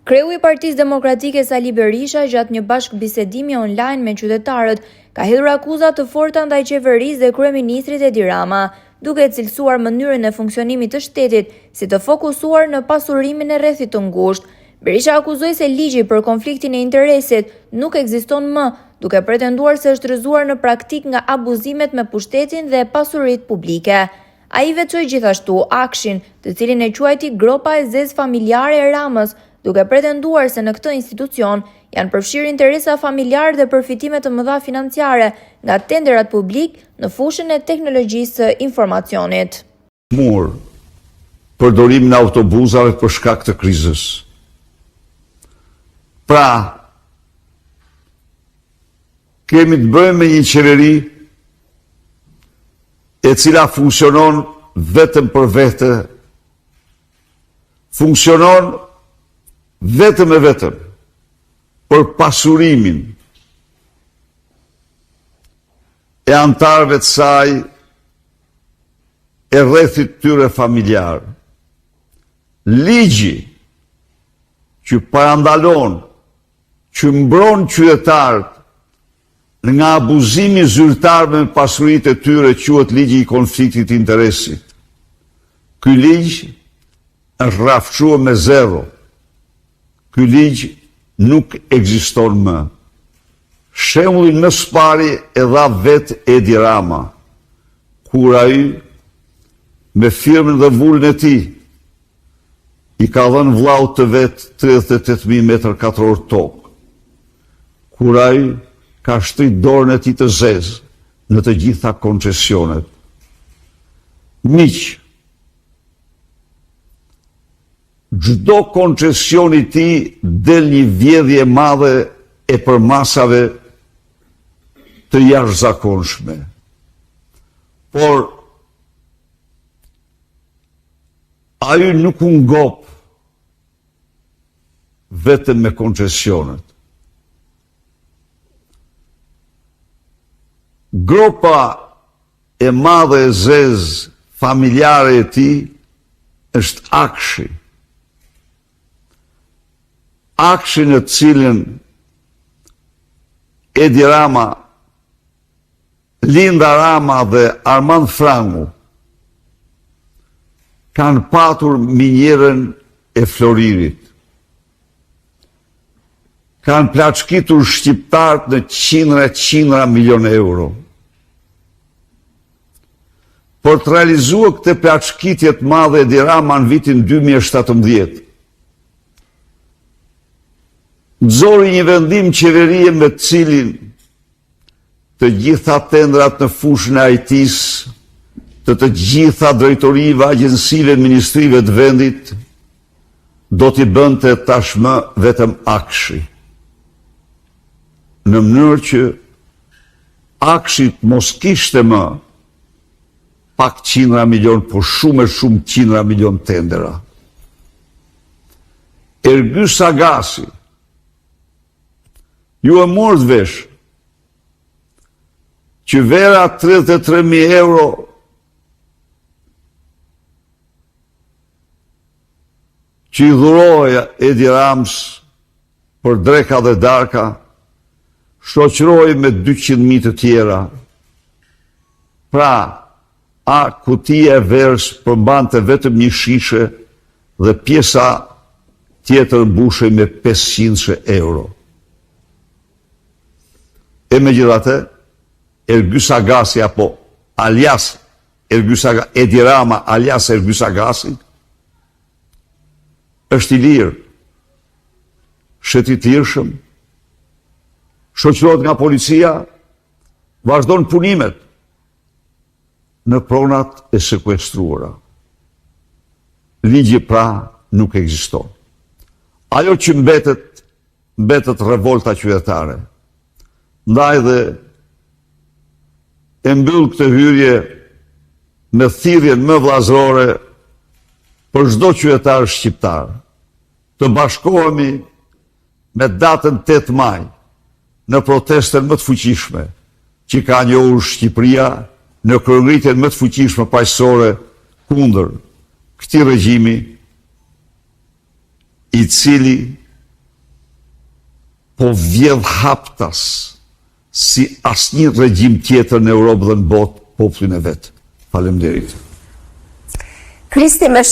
Kreu i Partisë Demokratike Sali Berisha gjatë një bashkëbisedimi online me qytetarët ka hedhur akuza të forta ndaj qeverisë dhe kryeministrit Edi Rama, duke cilësuar mënyrën e funksionimit të shtetit si të fokusuar në pasurimin e rrethit të ngushtë. Berisha akuzoi se ligji për konfliktin e interesit nuk ekziston më, duke pretenduar se është rrëzuar në praktik nga abuzimet me pushtetin dhe pasuritë publike. Ai veçoi gjithashtu Akshin, të cilin e quajti gropa e zezë familjare e Ramës, duke pretenduar se në këtë institucion janë përfshirë interesa familjare dhe përfitime të mëdha financiare nga tenderat publik në fushën e teknologjisë së informacionit. Përdorimin e autobusave për shkak të krizës. Pra, kemi të bëjmë me një qeveri e cila funksionon vetëm për vete, funksionon vetëm e vetëm për pasurimin e antarëve të saj e rrethit tyre familjar. Ligji që parandalon, që mbron qytetarët nga abuzimi zyrtar me pasuritë e tyre, quhet ligji i konfliktit të interesit. Ky ligj është rrafshuar me zero. Ky ligj nuk ekziston më. Shembullin më së pari e dha vetë Edi Rama, kur ai me firmën dhe vullën e tij i ka dhënë vllaut të vet 38.000 metër katror tokë, kur ai ka shtrit dorën e tij të zezë në të gjitha koncesionet. Miq, çdo koncesion i tij del një vjedhje e madhe e përmasave të jashtëzakonshme. Por ai nuk u ngop vetëm me koncesionet. Gropa e madhe e zezë familjare e tij është Akshi. Akshi në cilën Edi Rama, Linda Rama dhe Armand Frangu kanë patur minjerën e Floririt. Kanë plaçkitur shqiptarët në qindra milion euro. Por të realizuar këtë plaçkitje të madhe Edi Rama në vitin 2017, nxori një vendim qeverie me të cilin të gjitha tendrat në fushën e IT-së, të gjitha drejtorive, agjensive, ministrive të vendit, do t'i bënte tashmë vetëm Akshi. Në mënyrë që Akshit mos kishte më pak qindra milion, por shumë qindra milion tendera. Ergy Sagasi, ju e morët vesh që vera 33.000 euro që i dhuroja Edi Rams për dreka dhe darka, shoqëroi me 200.000 të tjera. Pra, kutia e verës përmbante vetëm një shishe dhe pjesa tjetër mbushej me 500 euro. E megjithatë, Ergy Sagasi apo alias Edi Rama alias Ergy Sagasi është i lirë, shëtitlirshëm, shoqërohet nga policia, vazhdon punimet në pronat e sekuestruara. Ligji pra nuk ekziston. Ajo që mbetet revolta qytetare. Ndaj dhe e mbyll këtë hyrje me thirrjen më vllazërore për çdo qytetar shqiptar. Të bashkohemi me datën 8 maj në protestën më të fuqishme që ka njohur Shqipëria në kryengritjen më të fuqishme paqësore kundër këtij regjimi i cili po vjedh haptas si asnjë regjim tjetër në Europë dhe në botë popullin e vet. Faleminderit. Kristi me